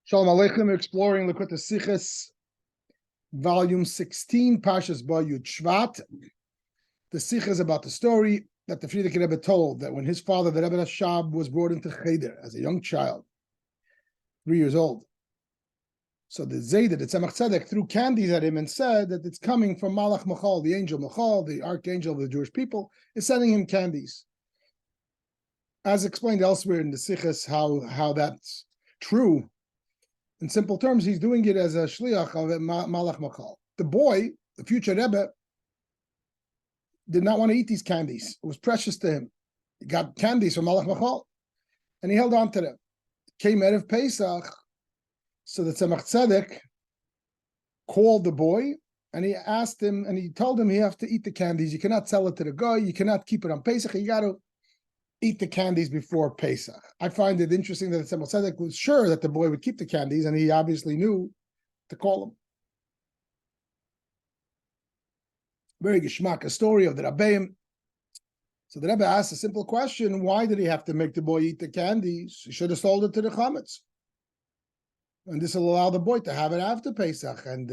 Shalom Aleichem, we're exploring Likutei Sichos, volume 16, Parshas Bo Yud Shevat. The Sicha is about the story that the Frierdiker Rebbe told, that when his father, the Rebbe Rashab, was brought into Cheder as a young child, 3 years old. So the Zayda, the Tzemach Tzedek, threw candies at him and said that it's coming from Malach Machal, the angel Machal, the archangel of the Jewish people, is sending him candies. As explained elsewhere in the Sichos, how that's true. In simple terms, he's doing it as a shliach of Malach Machal. The boy, the future Rebbe, did not want to eat these candies. It was precious to him. He got candies from Malach Machal, and he held on to them. Came Erev Pesach, so the Tzemach Tzedek called the boy, and he asked him, and he told him he has to eat the candies. You cannot sell it to the guy. You cannot keep it on Pesach. You got to eat the candies before Pesach. I find it interesting that the Tzemach Tzedek was sure that the boy would keep the candies, and he obviously knew to call him. Very geschmack, a story of the Rabbi. So the Rebbe asked a simple question: why did he have to make the boy eat the candies? He should have sold it to the chametz, and this will allow the boy to have it after Pesach, and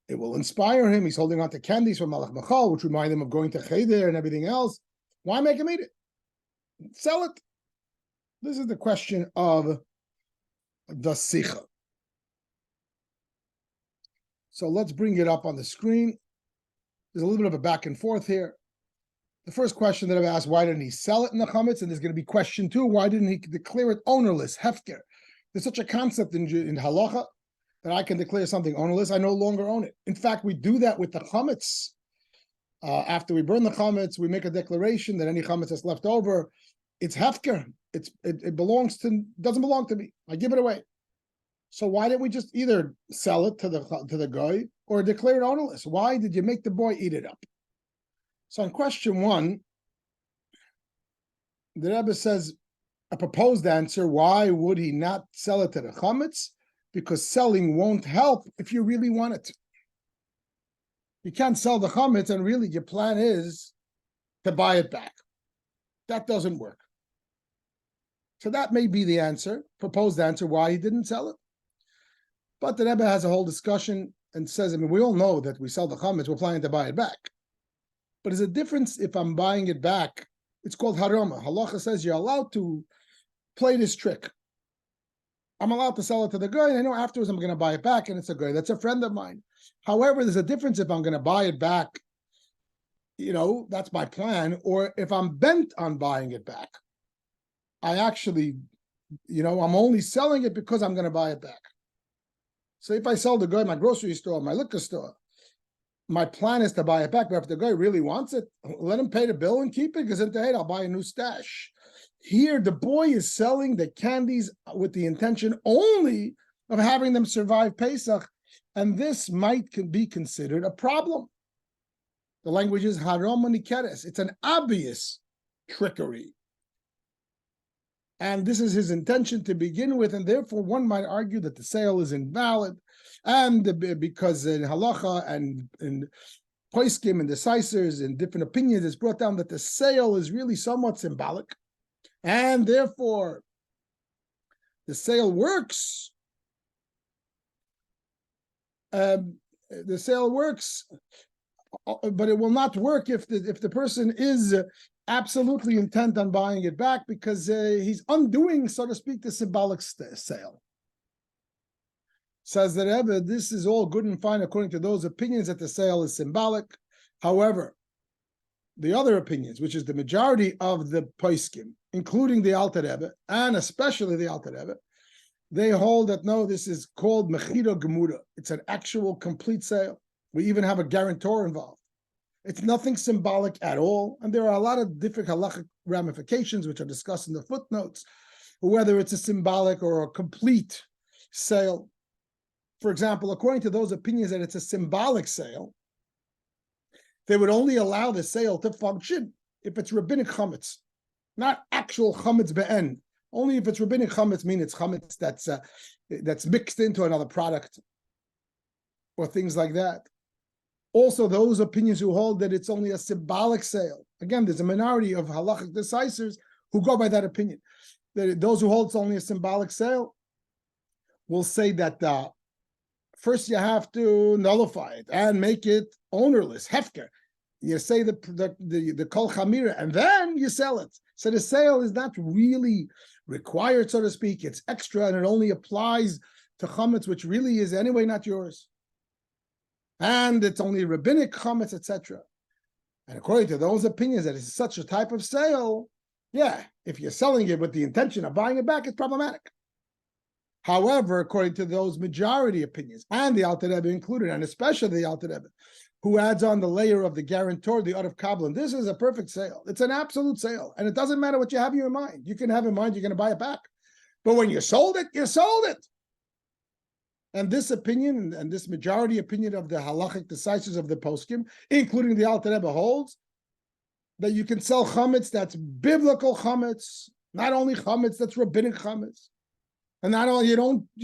it will inspire him. He's holding on to candies from Malach Machal, which remind him of going to Cheder and everything else. Why make him eat it? Sell it. This is the question of the Sicha. So let's bring it up on the screen. There's a little bit of a back and forth here. The first question that I've asked, why didn't he sell it in the chametz? And there's going to be question two, why didn't he declare it ownerless, hefker? There's such a concept in halacha that I can declare something ownerless. I no longer own it. In fact, we do that with the chametz. After we burn the chametz, we make a declaration that any chametz that's left over, it's hefker. It belongs to, doesn't belong to me. I give it away. So why didn't we just either sell it to the guy or declare it ownerless? Why did you make the boy eat it up? So in question one, the Rebbe says a proposed answer: why would he not sell it to the chametz? Because selling won't help if you really want it. You can't sell the chametz and really your plan is to buy it back. That doesn't work. So that may be the answer, proposed answer, why he didn't sell it. But the Rebbe has a whole discussion and says, I mean, we all know that we sell the chametz, we're planning to buy it back. But there's a difference if I'm buying it back. It's called harama. Halacha says you're allowed to play this trick. I'm allowed to sell it to the guy, and I know afterwards I'm going to buy it back, and it's a guy that's a friend of mine. However, there's a difference if I'm going to buy it back, that's my plan, or if I'm bent on buying it back. I actually, I'm only selling it because I'm going to buy it back. So if I sell the guy my grocery store, my liquor store, my plan is to buy it back, but if the guy really wants it, let him pay the bill and keep it, because in the end, I'll buy a new stash. Here, the boy is selling the candies with the intention only of having them survive Pesach, and this might be considered a problem. The language is haram nikeres. It's an obvious trickery. And this is his intention to begin with, and therefore one might argue that the sale is invalid, and because in halacha and in poskim and decisors and different opinions, it's brought down that the sale is really somewhat symbolic, and therefore the sale works. The sale works, but it will not work if the person is absolutely intent on buying it back, because he's undoing, so to speak, the symbolic sale. Says the Rebbe, this is all good and fine according to those opinions that the sale is symbolic. However, the other opinions, which is the majority of the poskim, including the Alter Rebbe, and especially the Alter Rebbe, they hold that no, this is called mechira gemura. It's an actual complete sale. We even have a guarantor involved. It's nothing symbolic at all, and there are a lot of different halachic ramifications which are discussed in the footnotes, whether it's a symbolic or a complete sale. For example, according to those opinions that it's a symbolic sale, they would only allow the sale to function if it's rabbinic chametz, not actual chametz be'en. Only if it's rabbinic chametz, meaning it's chametz that's mixed into another product or things like that. Also, those opinions who hold that it's only a symbolic sale. Again, there's a minority of halachic decisors who go by that opinion. That those who hold it's only a symbolic sale will say that first you have to nullify it and make it ownerless, hefker. You say the kol chamira, and then you sell it. So the sale is not really required, so to speak. It's extra, and it only applies to chametz, which really is anyway not yours. And it's only rabbinic chametz, etc. And according to those opinions, that it's such a type of sale, yeah, if you're selling it with the intention of buying it back, it's problematic. However, according to those majority opinions, and the Alter Rebbe included, and especially the Alter Rebbe, who adds on the layer of the guarantor, the Art Kabbalah, this is a perfect sale. It's an absolute sale. And it doesn't matter what you have in your mind. You can have in mind you're going to buy it back. But when you sold it, you sold it. And this opinion, and this majority opinion of the halachic decisors of the poskim, including the Alter Rebbe, holds that you can sell chametz that's biblical chametz, not only chametz that's rabbinic chametz. And not only you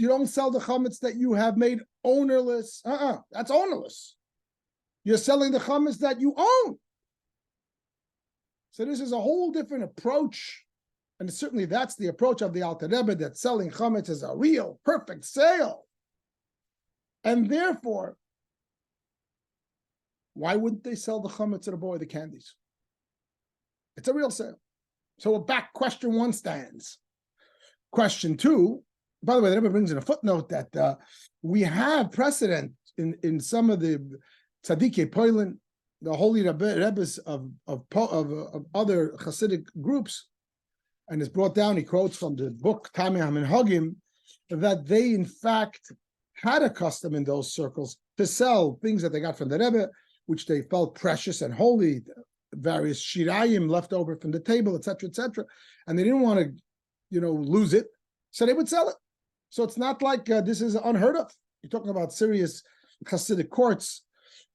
don't sell the chametz that you have made ownerless. That's ownerless. You're selling the chametz that you own. So this is a whole different approach. And certainly that's the approach of the Alter Rebbe, that selling chametz is a real, perfect sale. And therefore, why wouldn't they sell the chametz to the boy, the candies? It's a real sale. So back, question one stands. Question two, by the way, the Rebbe brings in a footnote that we have precedent in some of the Tzadikei Poilin, the holy Rebbes of other Hasidic groups, and it's brought down, he quotes from the book Tamei HaMinhagim, that they in fact had a custom in those circles to sell things that they got from the Rebbe, which they felt precious and holy, various shirayim left over from the table, etc., and they didn't want to, lose it, so they would sell it. So it's not like this is unheard of. You're talking about serious Hasidic courts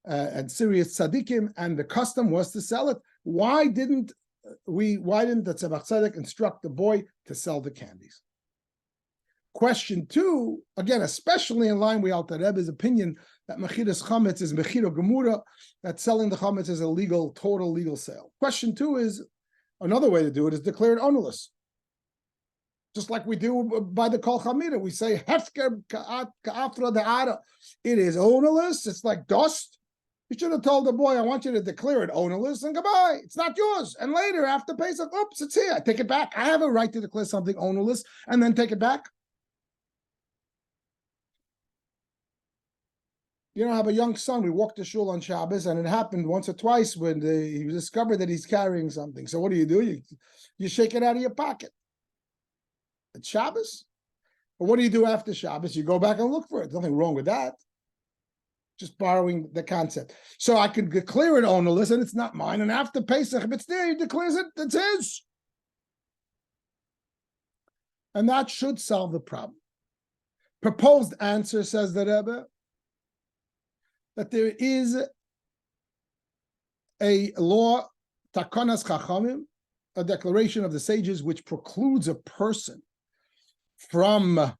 and serious tzaddikim, and the custom was to sell it. Why didn't the Tzemach Tzedek instruct the boy to sell the candies? Question two, again, especially in line with Alter Rebbe's opinion that mechiras chametz is mechira gemura, that selling the chametz is a total legal sale. Question two is, another way to do it is declare it ownerless. Just like we do by the kol chamira, we say hefker ka'afra da'ara. It is ownerless. It's like dust. You should have told the boy, I want you to declare it ownerless and goodbye. It's not yours. And later, after Pesach, oops, it's here. I take it back. I have a right to declare something ownerless and then take it back. I have a young son. We walked to shul on Shabbos, and it happened once or twice when he discovered that he's carrying something. So what do? You shake it out of your pocket. It's Shabbos. But what do you do after Shabbos? You go back and look for it. There's nothing wrong with that. Just borrowing the concept. So I could declare it ownerless, and it's not mine. And after Pesach, if it's there, he declares it, it's his. And that should solve the problem. Proposed answer, says the Rebbe, that there is a law, takonas chachamim, a declaration of the sages, which precludes a person from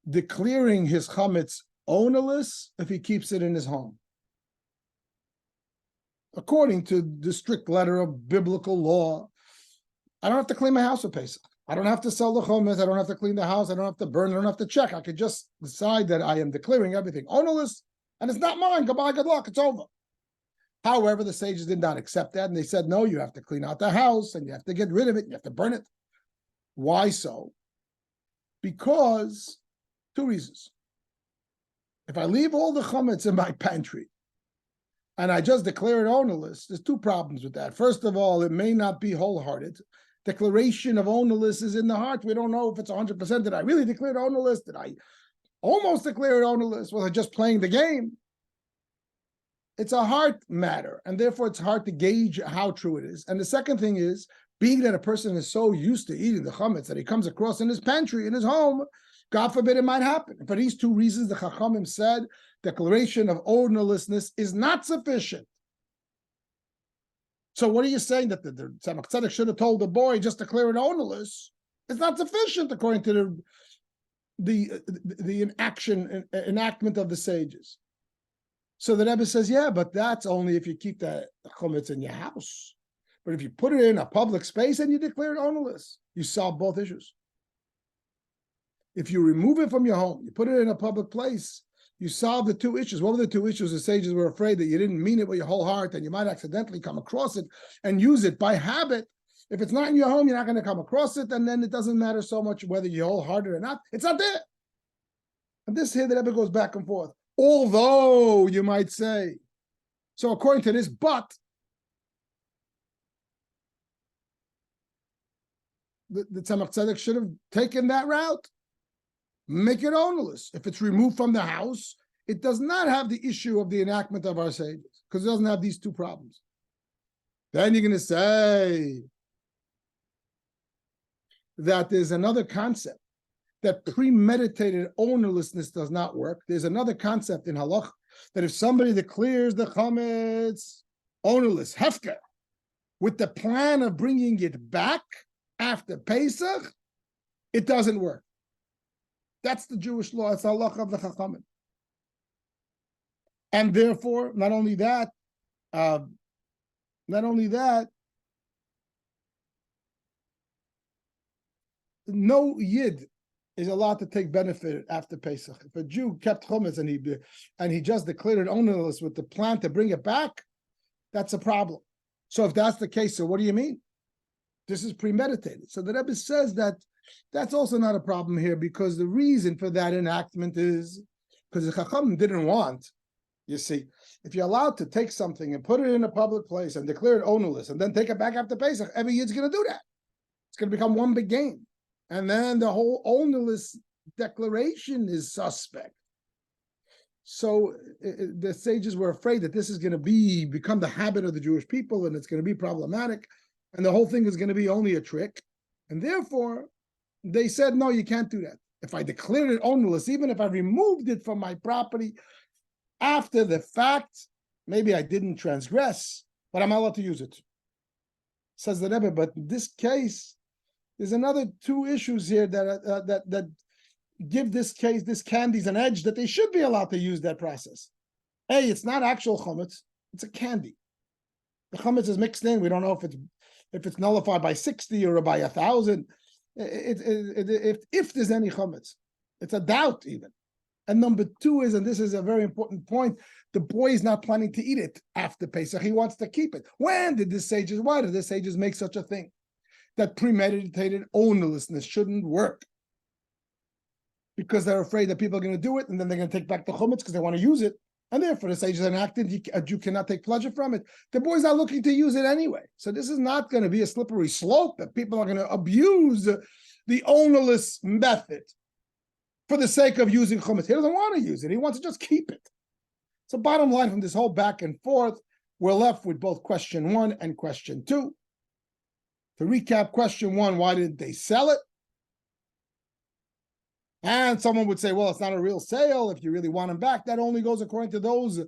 declaring his chametz ownerless if he keeps it in his home. According to the strict letter of biblical law, I don't have to clean my house for Pesach. I don't have to sell the chametz. I don't have to clean the house. I don't have to burn. I don't have to check. I could just decide that I am declaring everything ownerless, and it's not mine. Goodbye, good luck. It's over. However, the sages did not accept that, and they said, no, you have to clean out the house, and you have to get rid of it, and you have to burn it. Why so? Because two reasons. If I leave all the chametz in my pantry, and I just declare it ownerless, there's two problems with that. First of all, it may not be wholehearted. Declaration of ownerless is in the heart. We don't know if it's 100%. Did I really declare it ownerless? Did I almost declare it ownerless? Was I just playing the game? It's a heart matter, and therefore it's hard to gauge how true it is. And the second thing is, being that a person is so used to eating the chametz that he comes across in his pantry, in his home, God forbid it might happen. For these two reasons, the Chachamim said declaration of ownerlessness is not sufficient. So what are you saying, that the Tzemach Tzedek should have told the boy just declare it ownerless? It's not sufficient according to the enactment of the sages. So the Rebbe says, yeah, but that's only if you keep the chametz in your house. But if you put it in a public space and you declare it ownerless, you solve both issues. If you remove it from your home, you put it in a public place, you solve the two issues. What were the two issues? The sages were afraid that you didn't mean it with your whole heart and you might accidentally come across it and use it by habit. If it's not in your home, you're not going to come across it, and then it doesn't matter so much whether you're wholehearted or not. It's not there. And this here, the Rebbe goes back and forth. Although, you might say, so according to this, but the Tzemach Tzedek should have taken that route. Make it ownerless. If it's removed from the house, it does not have the issue of the enactment of our sages, because it doesn't have these two problems. Then you're going to say that there's another concept, that premeditated ownerlessness does not work. There's another concept in halach, that if somebody declares the chametz ownerless, hefker, with the plan of bringing it back after Pesach, it doesn't work. That's the Jewish law. It's the halach of the chachamim. And therefore, not only that, no yid is allowed to take benefit after Pesach. If a Jew kept chametz and he just declared it ownerless with the plan to bring it back, that's a problem. So if that's the case, so what do you mean? This is premeditated. So the Rebbe says that that's also not a problem here, because the reason for that enactment is because the Chacham didn't want. You see, if you're allowed to take something and put it in a public place and declare it ownerless and then take it back after Pesach, every yid's going to do that. It's going to become one big game. And then the whole ownerless declaration is suspect. So the sages were afraid that this is going to become the habit of the Jewish people, and it's going to be problematic, and the whole thing is going to be only a trick. And therefore, they said, no, you can't do that. If I declared it ownerless, even if I removed it from my property after the fact, maybe I didn't transgress, but I'm allowed to use it. Says the Rebbe, but in this case, there's another two issues here that give this candies an edge that they should be allowed to use that process. A, it's not actual chametz, it's a candy. The chametz is mixed in. We don't know if it's nullified by 60 or by 1,000. If there's any chametz, it's a doubt even. And number two is, and this is a very important point, the boy is not planning to eat it after Pesach. He wants to keep it. Why did the sages make such a thing? That premeditated ownerlessness shouldn't work. Because they're afraid that people are going to do it, and then they're going to take back the chametz because they want to use it. And therefore, the sages enacted, a Jew cannot take pleasure from it. The boy's not looking to use it anyway. So this is not going to be a slippery slope that people are going to abuse the ownerless method for the sake of using chametz. He doesn't want to use it. He wants to just keep it. So bottom line, from this whole back and forth, we're left with both question 1 and question 2. To recap question 1, why didn't they sell it? And someone would say, well, it's not a real sale. If you really want them back, that only goes according to those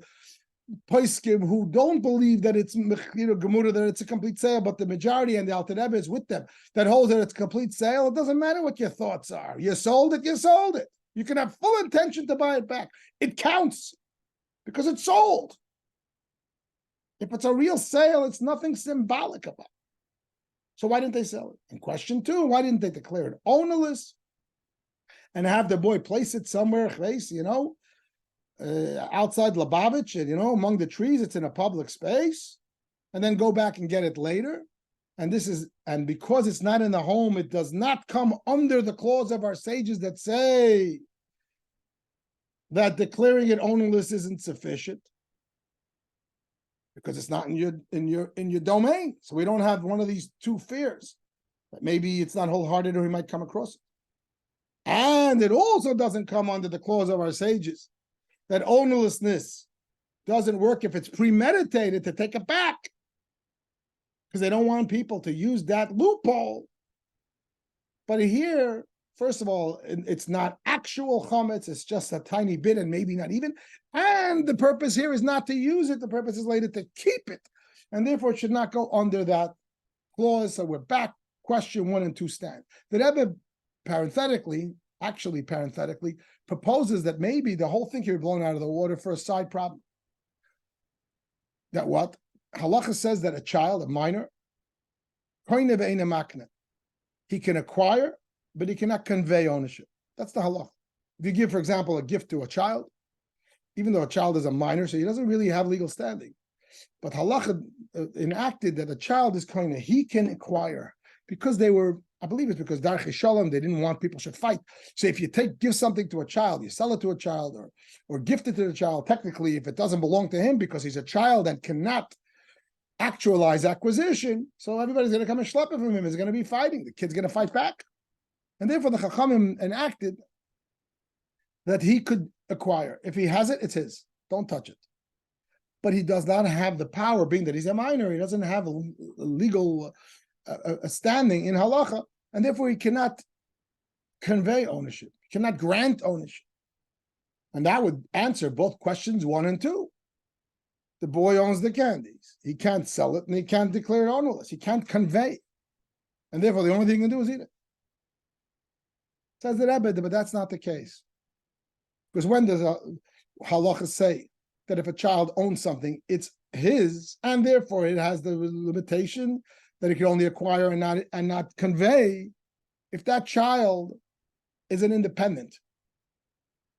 poskim who don't believe that it's gemura, that it's a complete sale, but the majority and the Alter Rebbe is with them, that holds that it's a complete sale. It doesn't matter what your thoughts are. You sold it, you sold it. You can have full intention to buy it back. It counts because it's sold. If it's a real sale, it's nothing symbolic about it. So why didn't they sell it? And question 2, why didn't they declare it ownerless and have the boy place it somewhere, outside Lubavitch, and among the trees, it's in a public space, and then go back and get it later? And because it's not in the home, it does not come under the clause of our sages that say that declaring it ownerless isn't sufficient, because it's not in your domain. So we don't have one of these two fears, that maybe it's not wholehearted or he might come across it. And it also doesn't come under the clause of our sages that ownerlessness doesn't work if it's premeditated to take it back, because they don't want people to use that loophole. But here, first of all, it's not actual chametz, it's just a tiny bit and maybe not even. And the purpose here is not to use it, the purpose is later to keep it. And therefore it should not go under that clause. So we're back, question 1 and 2 stand. The Rebbe parenthetically, proposes that maybe the whole thing here is blown out of the water for a side problem. That what? Halacha says that a child, a minor, he can acquire, but he cannot convey ownership. That's the halacha. If you give, for example, a gift to a child, even though a child is a minor, so he doesn't really have legal standing, but halacha enacted that a child is kind of, he can acquire, because they were, I believe it's because Darche Shalom, they didn't want people should fight. So if you give something to a child, you sell it to a child, or gift it to the child, technically, if it doesn't belong to him because he's a child and cannot actualize acquisition, so everybody's going to come and schlep it from him. He's going to be fighting. The kid's going to fight back. And therefore the Chachamim enacted that he could acquire. If he has it, it's his. Don't touch it. But he does not have the power, being that he's a minor. He doesn't have a legal a standing in halacha, and therefore he cannot convey ownership. He cannot grant ownership. And that would answer both questions 1 and 2. The boy owns the candies. He can't sell it, and he can't declare it ownerless. He can't convey. And therefore, the only thing he can do is eat it. Says the Rebbe, but that's not the case. Because when does halacha say that if a child owns something, it's his, and therefore it has the limitation that it can only acquire and not convey, if that child is an independent?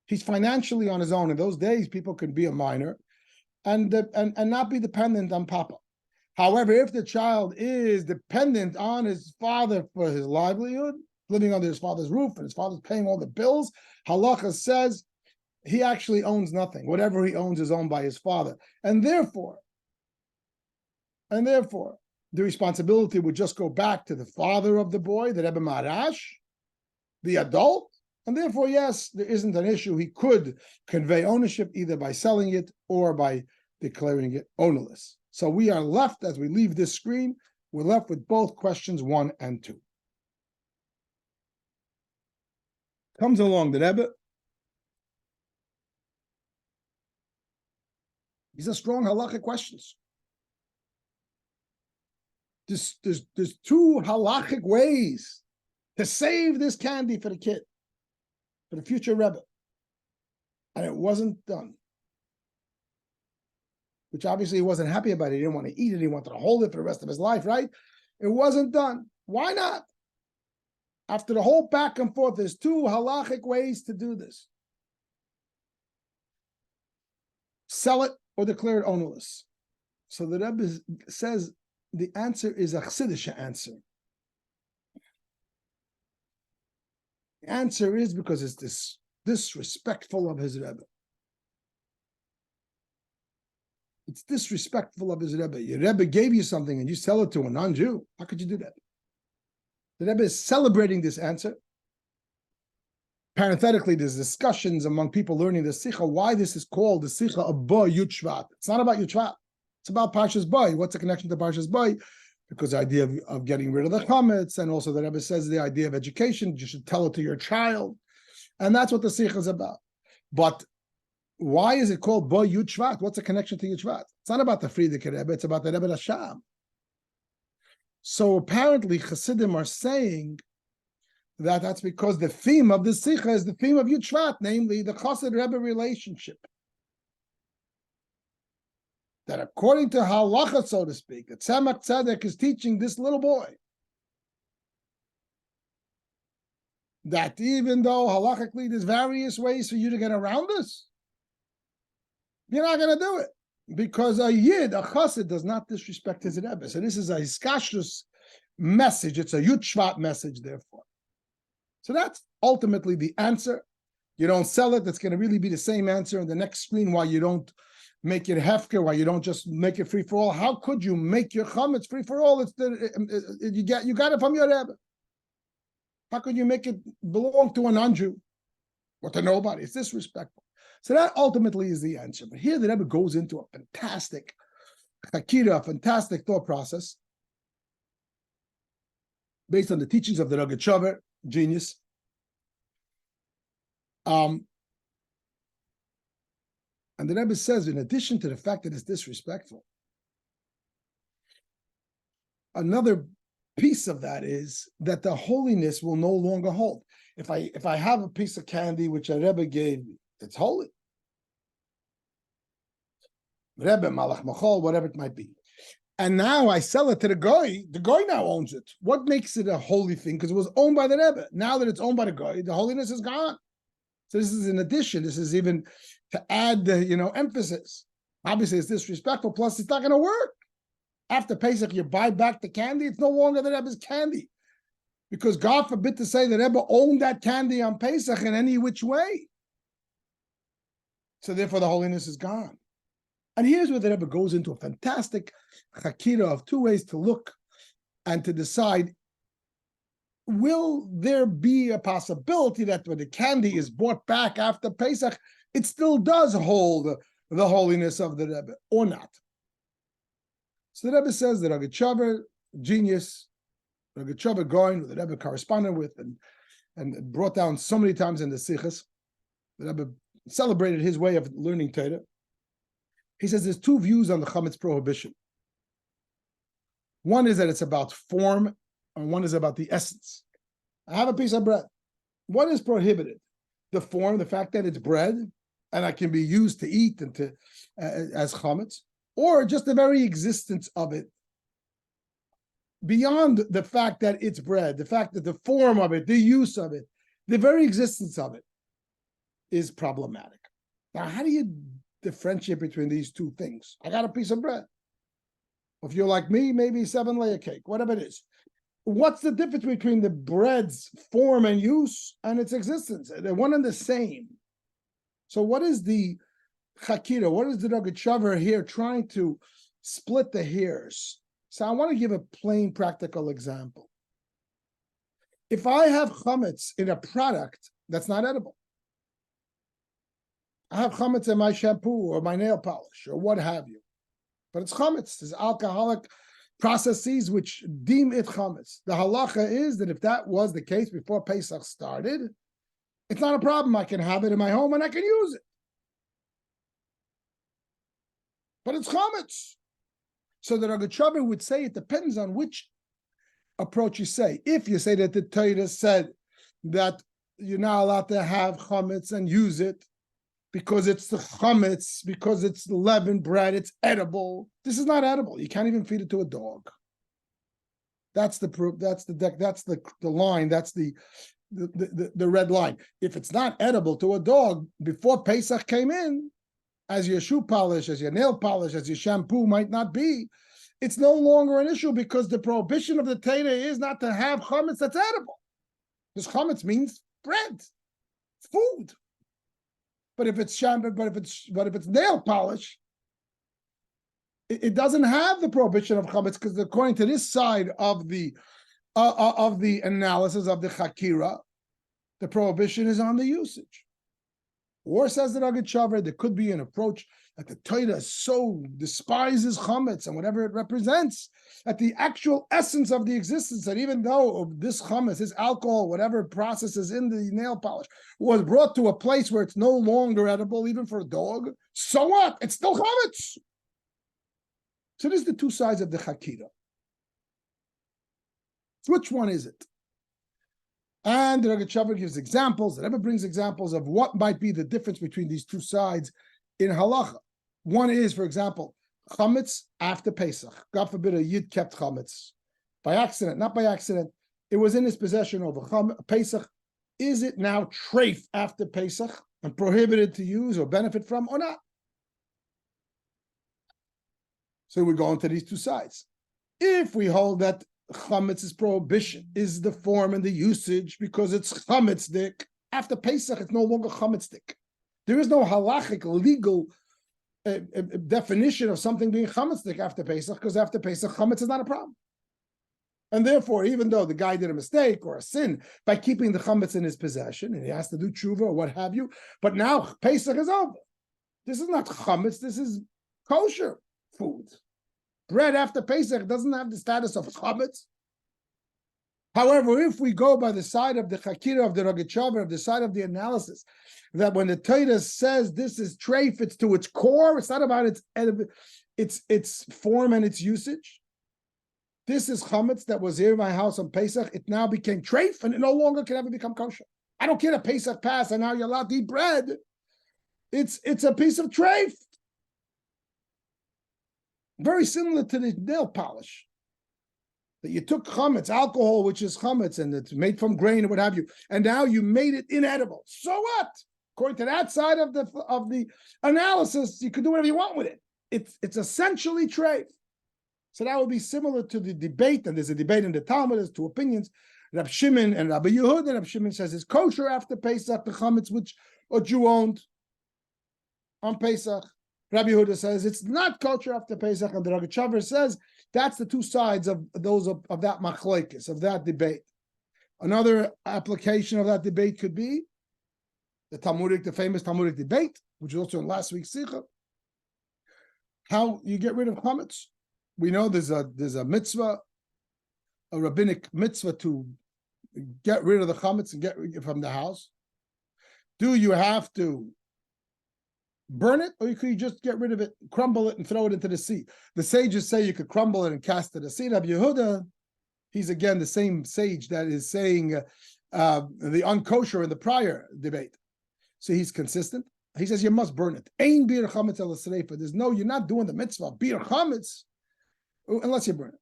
He's financially on his own. In those days, people could be a minor and not be dependent on Papa. However, if the child is dependent on his father for his livelihood, living under his father's roof, and his father's paying all the bills, halacha says he actually owns nothing. Whatever he owns is owned by his father. And therefore, the responsibility would just go back to the father of the boy, the Rebbe Marash, the adult, and therefore, yes, there isn't an issue. He could convey ownership either by selling it or by declaring it ownerless. So we are left, as we leave this screen, we're left with both questions 1 and 2. Comes along the Rebbe. These are strong halachic questions. There's 2 halachic ways to save this candy for the kid, for the future Rebbe. And it wasn't done. Which obviously he wasn't happy about. He didn't want to eat it. He wanted to hold it for the rest of his life, right? It wasn't done. Why not? After the whole back and forth, there's 2 halachic ways to do this. Sell it or declare it ownerless. So the Rebbe says the answer is a Chassidish answer. The answer is because it's disrespectful of his Rebbe. It's disrespectful of his Rebbe. Your Rebbe gave you something and you sell it to a non-Jew. How could you do that? The Rebbe is celebrating this answer. Parenthetically, there's discussions among people learning the Sicha, why this is called the Sicha of Bo Yud Shvat. It's not about Yud Shvat. It's about Parshas Bo. What's the connection to Parshas Bo? Because the idea of getting rid of the chametz, and also the Rebbe says the idea of education, you should tell it to your child. And that's what the Sicha is about. But why is it called Bo Yud Shvat? What's the connection to Yud Shvat? It's not about the Friedrich Rebbe, it's about the Rebbe Hasham. So apparently Chassidim are saying that that's because the theme of the Sicha is the theme of Yud Shvat, namely the Chassid Rebbe relationship. That according to halacha, so to speak, that Tzemach Tzedek is teaching this little boy that even though halachically there's various ways for you to get around this, you're not going to do it. Because a Yid, a Chassid, does not disrespect his Rebbe. So this is a Hiskashrus message. It's a Yud Shvat message, therefore. So that's ultimately the answer. You don't sell it. That's going to really be the same answer in the next screen, why you don't make it hefker, why you don't just make it free for all. How could you make your chametz free for all? You got it from your Rebbe. How could you make it belong to a non-Jew or to nobody? It's disrespectful. So that ultimately is the answer. But here the Rebbe goes into a fantastic chakira, a fantastic thought process based on the teachings of the Rogatchover, genius. And the Rebbe says, in addition to the fact that it's disrespectful, another piece of that is that the holiness will no longer hold. If I have a piece of candy which a Rebbe gave me, it's holy. Rebbe, Malach Machol, whatever it might be. and now I sell it to the guy now owns it. What makes it a holy thing? Because it was owned by the Rebbe. Now that it's owned by the guy, the holiness is gone. So this is an addition. This is even to add the emphasis. Obviously, it's disrespectful. Plus, it's not going to work. After Pesach, you buy back the candy. It's no longer the Rebbe's candy. Because God forbid to say the Rebbe owned that candy on Pesach in any which way. So therefore, the holiness is gone. And here's where the Rebbe goes into a fantastic chakira of two ways to look and to decide, will there be a possibility that when the candy is bought back after Pesach, it still does hold the holiness of the Rebbe or not? So the Rebbe says that Rogatchover, genius, Rogatchover going, who the Rebbe corresponded with and brought down so many times in the Sichas, the Rebbe celebrated his way of learning Torah. He says there's two views on the chametz prohibition. One is that it's about form, and one is about the essence. I have a piece of bread. What is prohibited? The form, the fact that it's bread, and it can be used to eat and to as chametz, or just the very existence of it. Beyond the fact that it's bread, the fact that the form of it, the use of it, the very existence of it is problematic. Now, how do you differentiate between these two things? I got a piece of bread. If you're like me, maybe 7-layer cake, whatever it is. What's the difference between the bread's form and use and its existence? They're one and the same. So what is the chakira? What is the Rogatchover here trying to split the hairs? So I want to give a plain practical example. If I have chametz in a product that's not edible, I have chametz in my shampoo or my nail polish or what have you, but it's chametz. There's alcoholic processes which deem it chametz. The halacha is that if that was the case before Pesach started, it's not a problem. I can have it in my home and I can use it. But it's chametz. So the Rogatchover would say it depends on which approach you say. If you say that the Torah said that you're not allowed to have chametz and use it because it's the chametz, because it's leavened bread, it's edible. This is not edible. You can't even feed it to a dog. That's the proof. That's the deck. That's the line. That's the red line. If it's not edible to a dog before Pesach came in, as your shoe polish, as your nail polish, as your shampoo might not be, it's no longer an issue because the prohibition of the Torah is not to have chametz that's edible. Because chametz means bread, food. But if it's shampoo, but if it's nail polish, it doesn't have the prohibition of chametz because according to this side of the analysis of the chakira, the prohibition is on the usage. Or says the Rogatchover, there could be an approach that the Torah so despises chametz and whatever it represents, that the actual essence of the existence, that even though this chametz, this alcohol, whatever processes in the nail polish, was brought to a place where it's no longer edible, even for a dog, so what? It's still chametz. So there's the two sides of the chakira. So which one is it? And the Rogatchover gives examples, the Rebbe brings examples of what might be the difference between these two sides in halacha. One is, for example, chametz after Pesach. God forbid a yid kept chametz by accident, not by accident. It was in his possession over Pesach. Is it now treif after Pesach and prohibited to use or benefit from or not? So we go into these two sides. If we hold that chametz's prohibition is the form and the usage because it's chametzdik, after Pesach it's no longer chametzdik. There is no halachic legal definition of something being chametzdik after Pesach, because after Pesach chametz is not a problem. And therefore, even though the guy did a mistake or a sin by keeping the chametz in his possession, and he has to do tshuva or what have you, but now Pesach is over. This is not chametz, this is kosher food. Bread after Pesach doesn't have the status of chametz. However, if we go by the side of the chakira of the Rogatchover, of the side of the analysis, that when the Torah says this is treif, it's to its core, it's not about its form and its usage. This is chametz that was here in my house on Pesach. It now became treif, and it no longer can ever become kosher. I don't care that Pesach passed, and now you're allowed to eat bread. It's a piece of treif. Very similar to the nail polish. That you took chametz, alcohol, which is chametz, and it's made from grain and what have you, and now you made it inedible. So what? According to that side of the analysis, you can do whatever you want with it. It's essentially treif. So that would be similar to the debate, and there's a debate in the Talmud. There's two opinions. Rab Shimon and Rabbi Yehuda. Rab Shimon says it's kosher after Pesach, the chametz which a Jew owned on Pesach. Rabbi Yehuda says it's not kosher after Pesach, and the Rogachover says that's the two sides of that machlokes, of that debate. Another application of that debate could be the famous Talmudic debate, which was also in last week's Sicha. How you get rid of chametz? We know there's a mitzvah, a rabbinic mitzvah to get rid of the chametz and get it from the house. Do you have to burn it, or could you just get rid of it, crumble it, and throw it into the sea? The sages say you could crumble it and cast it to the sea. Rabbi Yehuda, he's again the same sage that is saying the unkosher in the prior debate. So he's consistent. He says you must burn it. Ein bir chametz el sreifa. There's no, you're not doing the mitzvah bir chametz unless you burn it.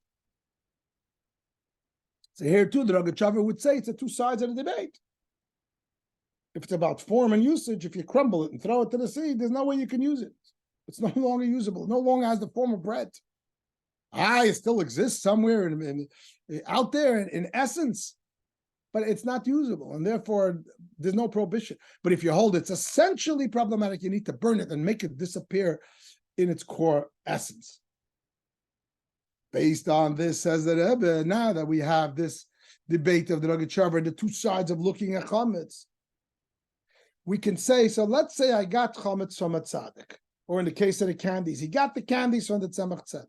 So here too, the Rogachover would say it's the two sides of the debate. If it's about form and usage, if you crumble it and throw it to the sea, there's no way you can use it. It's no longer usable. It no longer has the form of bread. It still exists somewhere out there in essence, but it's not usable, and therefore there's no prohibition. But if you hold it's essentially problematic, you need to burn it and make it disappear in its core essence. Based on this, says the Rebbe, now that we have this debate of the Rogachover, the two sides of looking at chametz, we can say, so let's say I got chametz from a tzaddik, or in the case of the candies, he got the candies from the tzemach tzedek.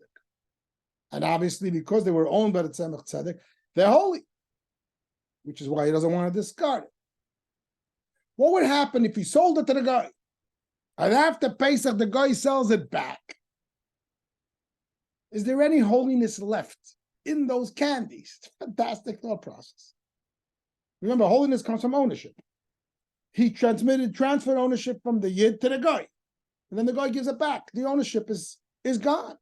And obviously, because they were owned by the tzemach tzedek, they're holy, which is why he doesn't want to discard it. What would happen if he sold it to the guy? And after Pesach, the guy sells it back. Is there any holiness left in those candies? It's a fantastic thought process. Remember, holiness comes from ownership. He transferred ownership from the Yid to the guy. And then the guy gives it back. The ownership is gone.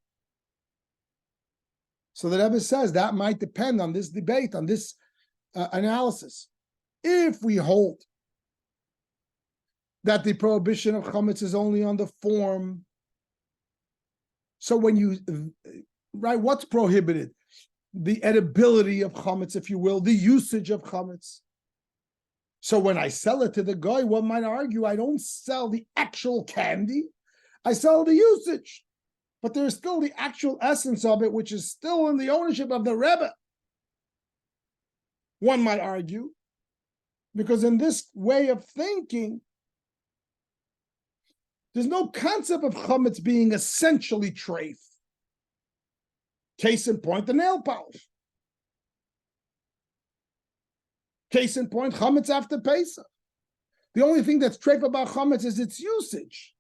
So the Rebbe says that might depend on this debate, on this analysis. If we hold that the prohibition of chametz is only on the form, so when you, what's prohibited? The edibility of chametz, if you will, the usage of chametz. So when I sell it to the guy, one might argue I don't sell the actual candy, I sell the usage. But there's still the actual essence of it, which is still in the ownership of the Rebbe. One might argue, because in this way of thinking, there's no concept of chametz being essentially treif. Case in point, the nail polish. Case in point, chametz after Pesach. The only thing that's treif about chametz is its usage.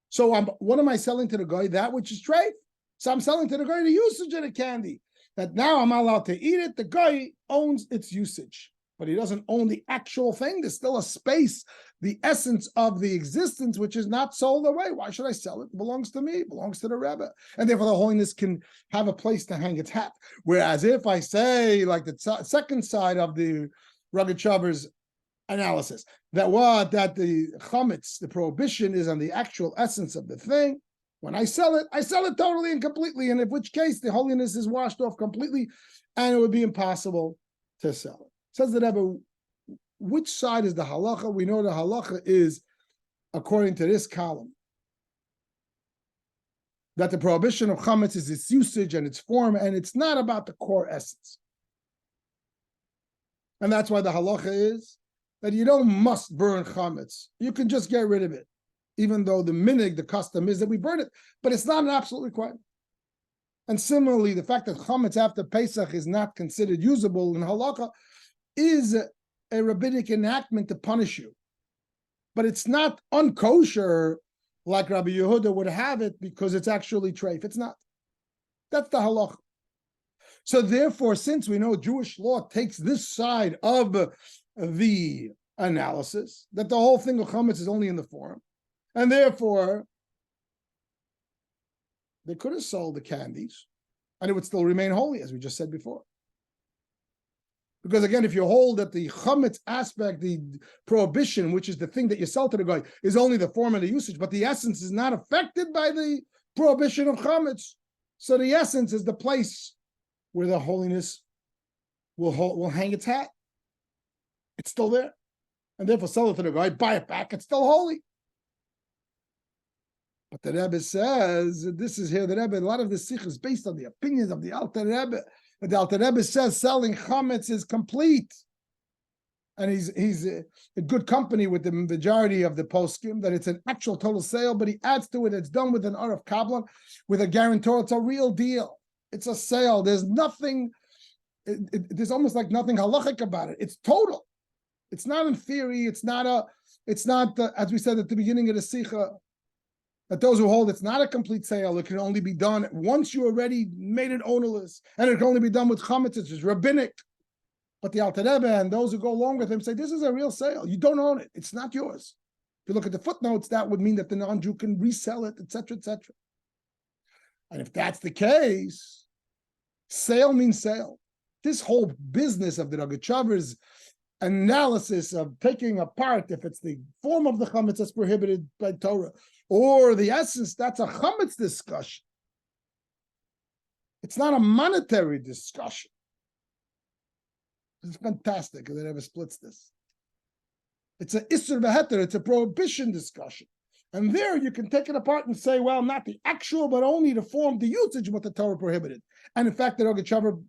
So what am I selling to the guy? That which is treif. So I'm selling to the guy the usage of the candy. That now I'm allowed to eat it. The guy owns its usage, but he doesn't own the actual thing. There's still a space, the essence of the existence, which is not sold away. Why should I sell it? It belongs to me. It belongs to the Rebbe. And therefore the holiness can have a place to hang its hat. Whereas if I say, like the second side of the Rogachover's analysis, that the chametz, the prohibition, is on the actual essence of the thing. When I sell it totally and completely, and in which case the holiness is washed off completely, and it would be impossible to sell it. Says the Rebbe, which side is the halacha? We know the halacha is, according to this column, that the prohibition of chametz is its usage and its form, and it's not about the core essence. And that's why the halacha is that you don't must burn chametz. You can just get rid of it, even though the minig, the custom is that we burn it, but it's not an absolute requirement. And similarly, the fact that chametz after Pesach is not considered usable in halakha is a rabbinic enactment to punish you. But it's not unkosher like Rabbi Yehuda would have it because it's actually treif. It's not. That's the halakha. So therefore, since we know Jewish law takes this side of the analysis, that the whole thing of chametz is only in the form, and therefore They could have sold the candies, and it would still remain holy, as we just said before. Because again, if you hold that the chametz aspect, the prohibition, which is the thing that you sell to the guy, is only the form and the usage, but the essence is not affected by the prohibition of chametz. So the essence is the place where the holiness will hang its hat. It's still there. And therefore sell it to the guy, buy it back, it's still holy. But the Rebbe says, this is here, the Rebbe, a lot of the Sicha is based on the opinions of the Alter Rebbe. But the Alter Rebbe says selling chametz is complete. And he's in good company with the majority of the poskim, that it's an actual total sale, but he adds to it, it's done with an Arav Kabbalah, with a guarantor. It's a real deal. It's a sale. There's nothing, there's almost like nothing halachic about it. It's total. It's not in theory. It's not, as we said at the beginning of the Sicha, that those who hold it's not a complete sale, it can only be done once you already made it ownerless, and it can only be done with chametz, which is rabbinic. But the Alter Rebbe and those who go along with him say, this is a real sale. You don't own it. It's not yours. If you look at the footnotes, that would mean that the non-Jew can resell it, etc., etc. And if that's the case, sale means sale. This whole business of the Rogatchover's analysis of taking apart, if it's the form of the chametz that's prohibited by Torah, or the essence, that's a chametz discussion. It's not a monetary discussion. It's fantastic that it ever splits this. It's an isur v'heter, it's a prohibition discussion. And there you can take it apart and say, well, not the actual, but only the form, the usage of what the Torah prohibited. And in fact, the Rogatchover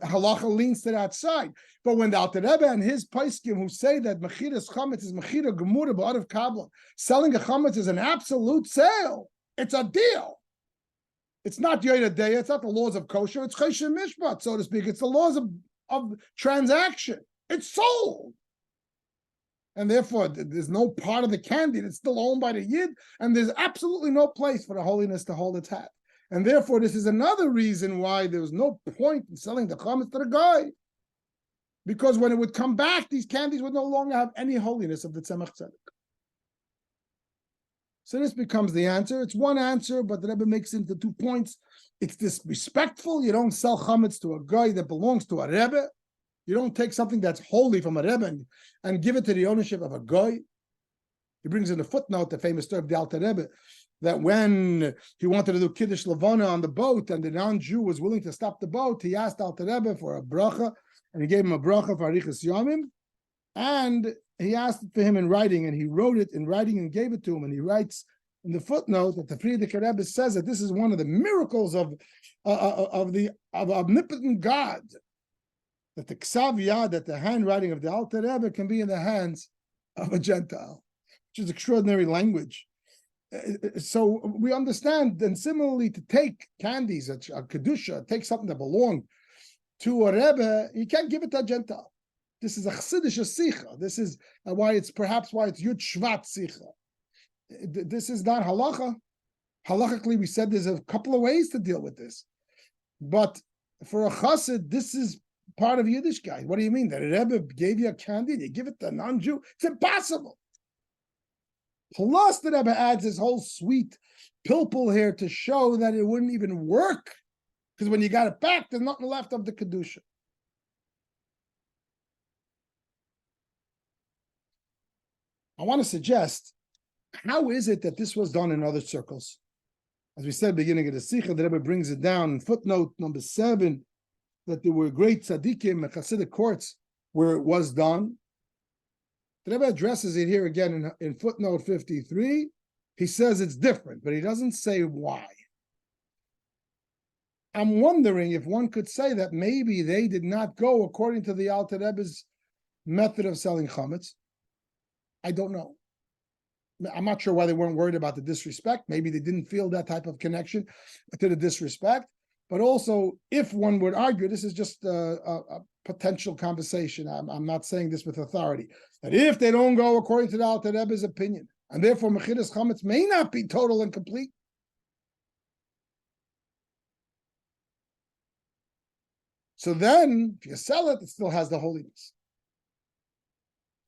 halacha leans to that side. But when the Alter Rebbe and his paiskim who say that mechiras chametz is mechira gemura b'arav kabbalah, selling a chametz is an absolute sale. It's a deal. It's not yoyda deya. It's not the laws of kosher. It's chesed mishpat, so to speak. It's the laws of transaction. It's sold. And therefore, there's no part of the candy that's still owned by the yid, and there's absolutely no place for the holiness to hold its hat. And therefore, this is another reason why there was no point in selling the chametz to the guy. Because when it would come back, these candies would no longer have any holiness of the tzemach tzedek. So this becomes the answer. It's one answer, but the Rebbe makes it into 2 points. It's disrespectful. You don't sell chametz to a guy that belongs to a Rebbe. You don't take something that's holy from a Rebbe and give it to the ownership of a guy. He brings in a footnote, the famous story of the Alter Rebbe, that when he wanted to do Kiddush Levana on the boat and the non-Jew was willing to stop the boat, he asked Alter Rebbe for a bracha, and he gave him a bracha for Arichas Yomim, and he asked for him in writing, and he wrote it in writing and gave it to him, and he writes in the footnote that the Frierdiker Rebbe says that this is one of the miracles of omnipotent God, that the Ksav Yad, that the handwriting of the Alter Rebbe can be in the hands of a Gentile, which is extraordinary language. So we understand, and similarly, to take candies, a kedusha, take something that belonged to a Rebbe, you can't give it to a Gentile. This is a chassidish sicha. This is why it's Yud Shvat sicha. This is not halacha. Halachically, we said there's a couple of ways to deal with this, but for a chassid, this is part of Yiddishkeit. What do you mean that a Rebbe gave you a candy and you give it to a non-Jew? It's impossible. Plus, the Rebbe adds this whole sweet pilpul here to show that it wouldn't even work, because when you got it back, there's nothing left of the kedusha. I want to suggest, how is it that this was done in other circles? As we said, beginning of the Sicha, the Rebbe brings it down in footnote number 7, that there were great tzaddikim and Hasidic courts where it was done. The Rebbe addresses it here again in footnote 53. He says it's different, but he doesn't say why. I'm wondering if one could say that maybe they did not go according to the Alter Rebbe's method of selling chametz. I don't know. I'm not sure why they weren't worried about the disrespect. Maybe they didn't feel that type of connection to the disrespect. But also, if one would argue, this is just a potential conversation. I'm not saying this with authority. That if they don't go according to the Alter Rebbe's opinion, and therefore mechiras chametz may not be total and complete. So then, if you sell it, it still has the holiness.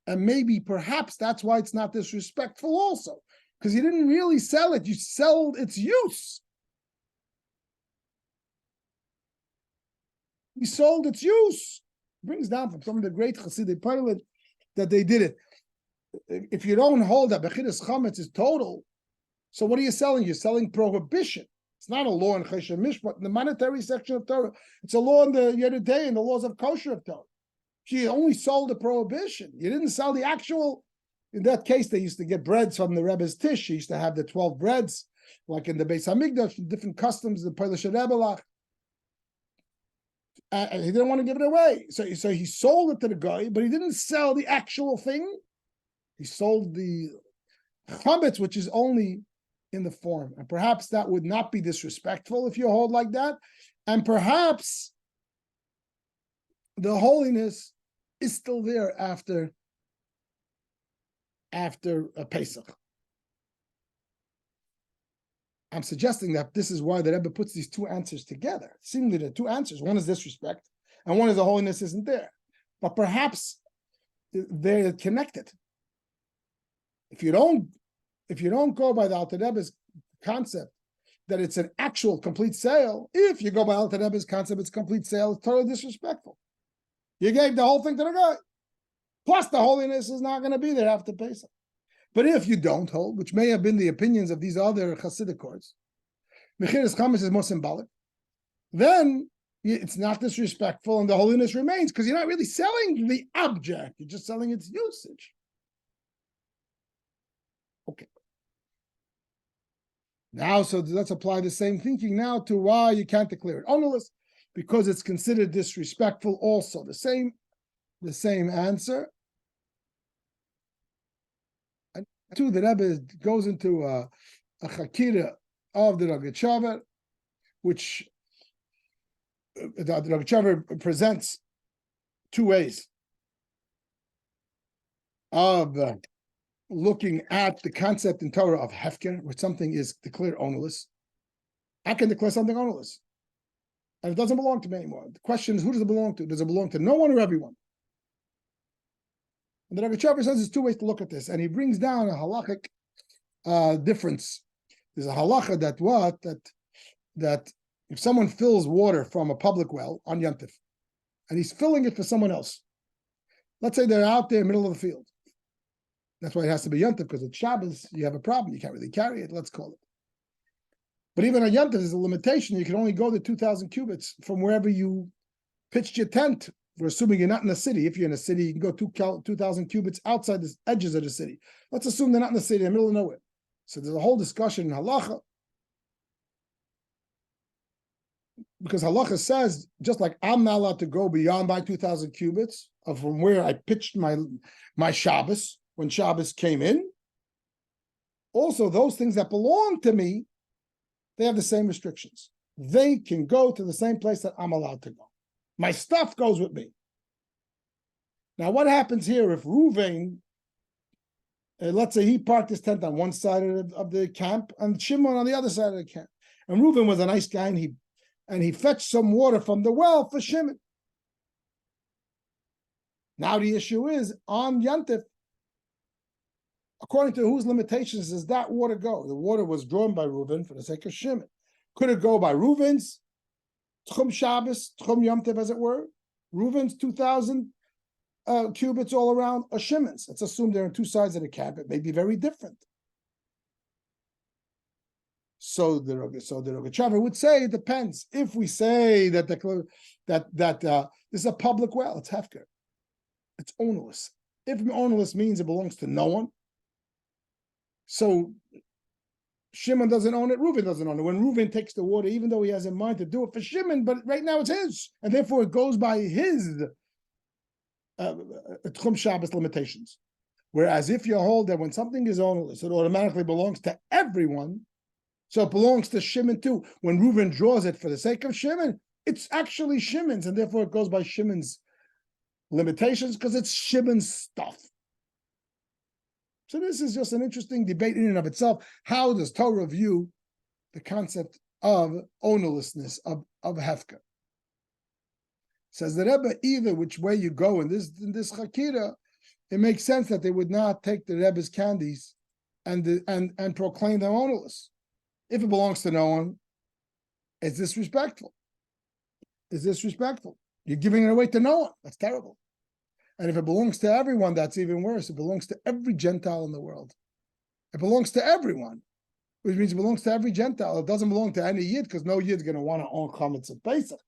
And maybe, perhaps, that's why it's not disrespectful also. Because you didn't really sell it. You sold its use. He sold its use. Brings down from some of the great Hasidic Paltiel that they did it. If you don't hold that Bechiras Chametz is total, so what are you selling? You're selling prohibition. It's not a law in Chesed Mishpat, in the monetary section of Torah. It's a law in the Yeridei and the laws of kosher of Torah. You only sold the prohibition. You didn't sell the actual. In that case, they used to get breads from the Rebbe's Tish. He used to have the 12 breads, like in the Beis Hamikdash, different customs, the Paltiel Rebelach. And he didn't want to give it away. So he sold it to the guy, but he didn't sell the actual thing. He sold the chametz, which is only in the form. And perhaps that would not be disrespectful if you hold like that. And perhaps the holiness is still there after a Pesach. I'm suggesting that this is why the Rebbe puts these two answers together. Seemingly the two answers. One is disrespect, and one is the holiness isn't there. But perhaps they're connected. If you don't go by the Alter Rebbe's concept that it's an actual complete sale, if you go by Alter Rebbe's concept, it's complete sale, it's totally disrespectful. You gave the whole thing to the guy. Plus, the holiness is not going to be there after Pesach. But if you don't hold, which may have been the opinions of these other Hasidic courts, Mechiras Chametz is more symbolic, then it's not disrespectful and the holiness remains because you're not really selling the object, you're just selling its usage. Okay. Now, so let's apply the same thinking now to why you can't declare it ownerless, because it's considered disrespectful also. The same answer. And two, the Rebbe goes into a chakira of the Rogachover, which the Rogachover presents two ways of looking at the concept in Torah of hefker, where something is declared ownerless. I can declare something ownerless, and it doesn't belong to me anymore. The question is, who does it belong to? Does it belong to no one or everyone? And the Rogachover says there's two ways to look at this, and he brings down a halachic difference. There's a halacha that if someone fills water from a public well on Yom Tov, and he's filling it for someone else, let's say they're out there in the middle of the field. That's why it has to be Yom Tov, because it's Shabbos, you have a problem. You can't really carry it, let's call it. But even on Yom Tov, there's a limitation. You can only go to 2,000 cubits from wherever you pitched your tent. We're assuming you're not in the city. If you're in a city, you can go 2,000 cubits outside the edges of the city. Let's assume they're not in the city, in the middle of nowhere. So there's a whole discussion in halacha. Because halacha says, just like I'm not allowed to go beyond my 2,000 cubits of from where I pitched my Shabbos, when Shabbos came in, also those things that belong to me, they have the same restrictions. They can go to the same place that I'm allowed to go. My stuff goes with me. Now, what happens here if Reuven, let's say he parked his tent on one side of the camp and Shimon on the other side of the camp, and Reuven was a nice guy and he fetched some water from the well for Shimon. Now the issue is on Yom Tov, according to whose limitations does that water go? The water was drawn by Reuven for the sake of Shimon. Could it go by Reuven's Tchum Shabbos, Tchum Yom Tov, as it were? Reuven's 2,000 cubits all around, or Shimon's? Let's assume they're on two sides of the camp. It may be very different. So the Rogachover would say it depends. If we say that this is a public well, it's hefker. It's ownerless. If ownerless means it belongs to no one, so Shimon doesn't own it, Reuven doesn't own it. When Reuven takes the water, even though he has in mind to do it for Shimon, but right now it's his, and therefore it goes by his Tchum Shabbos limitations. Whereas if you hold that when something is ownerless, it automatically belongs to everyone, so it belongs to Shimon too. When Reuven draws it for the sake of Shimon, it's actually Shimon's, and therefore it goes by Shimon's limitations because it's Shimon's stuff. So this is just an interesting debate in and of itself. How does Torah view the concept of ownerlessness, of hefker? Says the Rebbe, either which way you go in this chakira, it makes sense that they would not take the Rebbe's candies and proclaim them ownerless. If it belongs to no one, it's disrespectful. It's disrespectful. You're giving it away to no one. That's terrible. And if it belongs to everyone, that's even worse. It belongs to every Gentile in the world. It belongs to everyone, which means it belongs to every Gentile. It doesn't belong to any Yid, because no Yid's going to want to own chametz at Pesach.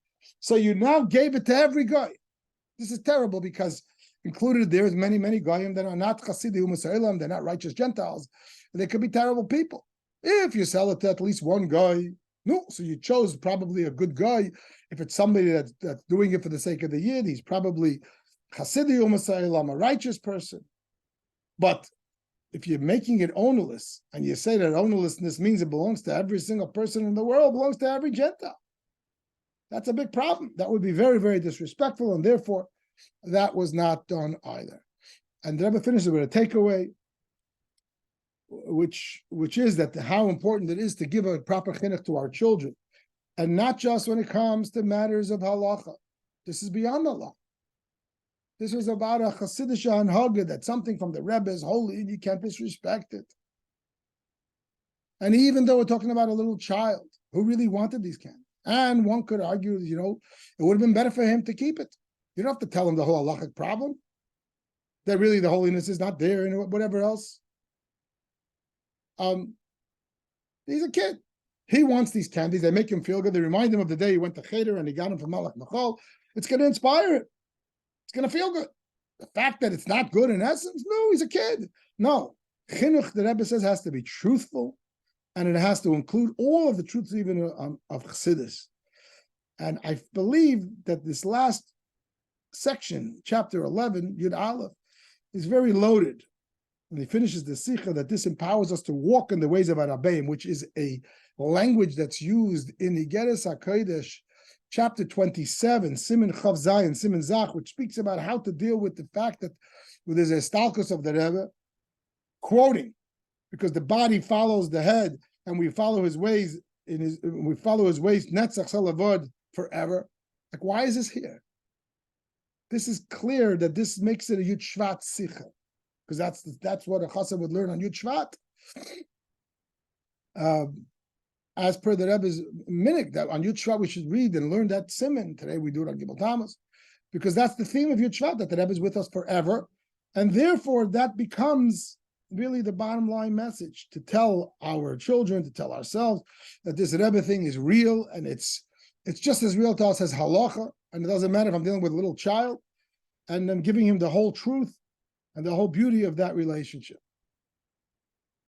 So you now gave it to every guy. This is terrible, because included there is many, many goyim that are not Chassidim U'Seilam, they're not righteous Gentiles. They could be terrible people. If you sell it to at least one guy, no, so you chose probably a good guy. If it's somebody that's doing it for the sake of the Yid, he's probably Chassidim U'Seilam, a righteous person. But if you're making it ownerless, and you say that ownerlessness means it belongs to every single person in the world, belongs to every Gentile, that's a big problem. That would be very, very disrespectful, and therefore that was not done either. And the Rebbe finishes with a takeaway, which is that how important it is to give a proper chinuch to our children, and not just when it comes to matters of halacha. This is beyond Allah. This was about a Chassidish Hanhaga, that something from the Rebbe is holy and you can't disrespect it. And even though we're talking about a little child who really wanted these candies, and one could argue, it would have been better for him to keep it. You don't have to tell him the whole halachic problem, that really the holiness is not there and whatever else. He's a kid. He wants these candies. They make him feel good. They remind him of the day he went to Cheder and he got them from Malach Machal. It's going to inspire him. It's going to feel good. The fact that it's not good in essence, no, he's a kid. No. Chinuch, the Rebbe says, has to be truthful, and it has to include all of the truths even of Chassidus. And I believe that this last section, chapter 11, Yud Aleph, is very loaded. And he finishes the Sicha that this empowers us to walk in the ways of Rabbeim, which is a language that's used in Igeres HaKodesh, chapter 27, Siman Chav Zayin, Siman Zach, which speaks about how to deal with the fact that there's a stalkus of the Rebbe, quoting, because the body follows the head, and we follow his ways Netzach Salavod forever. Like, why is this here? This is clear that this makes it a Yud Shvat Sicha, because that's what a Chassid would learn on Yud Shvat. As per the Rebbe's minhag, that on Yud Shvat we should read and learn that siman. Today we do it on Gimel Tammuz, because that's the theme of Yud Shvat, that the Rebbe is with us forever, and therefore that becomes really the bottom line message to tell our children, to tell ourselves, that this Rebbe thing is real, and it's just as real to us as halacha, and it doesn't matter if I'm dealing with a little child, and I'm giving him the whole truth and the whole beauty of that relationship.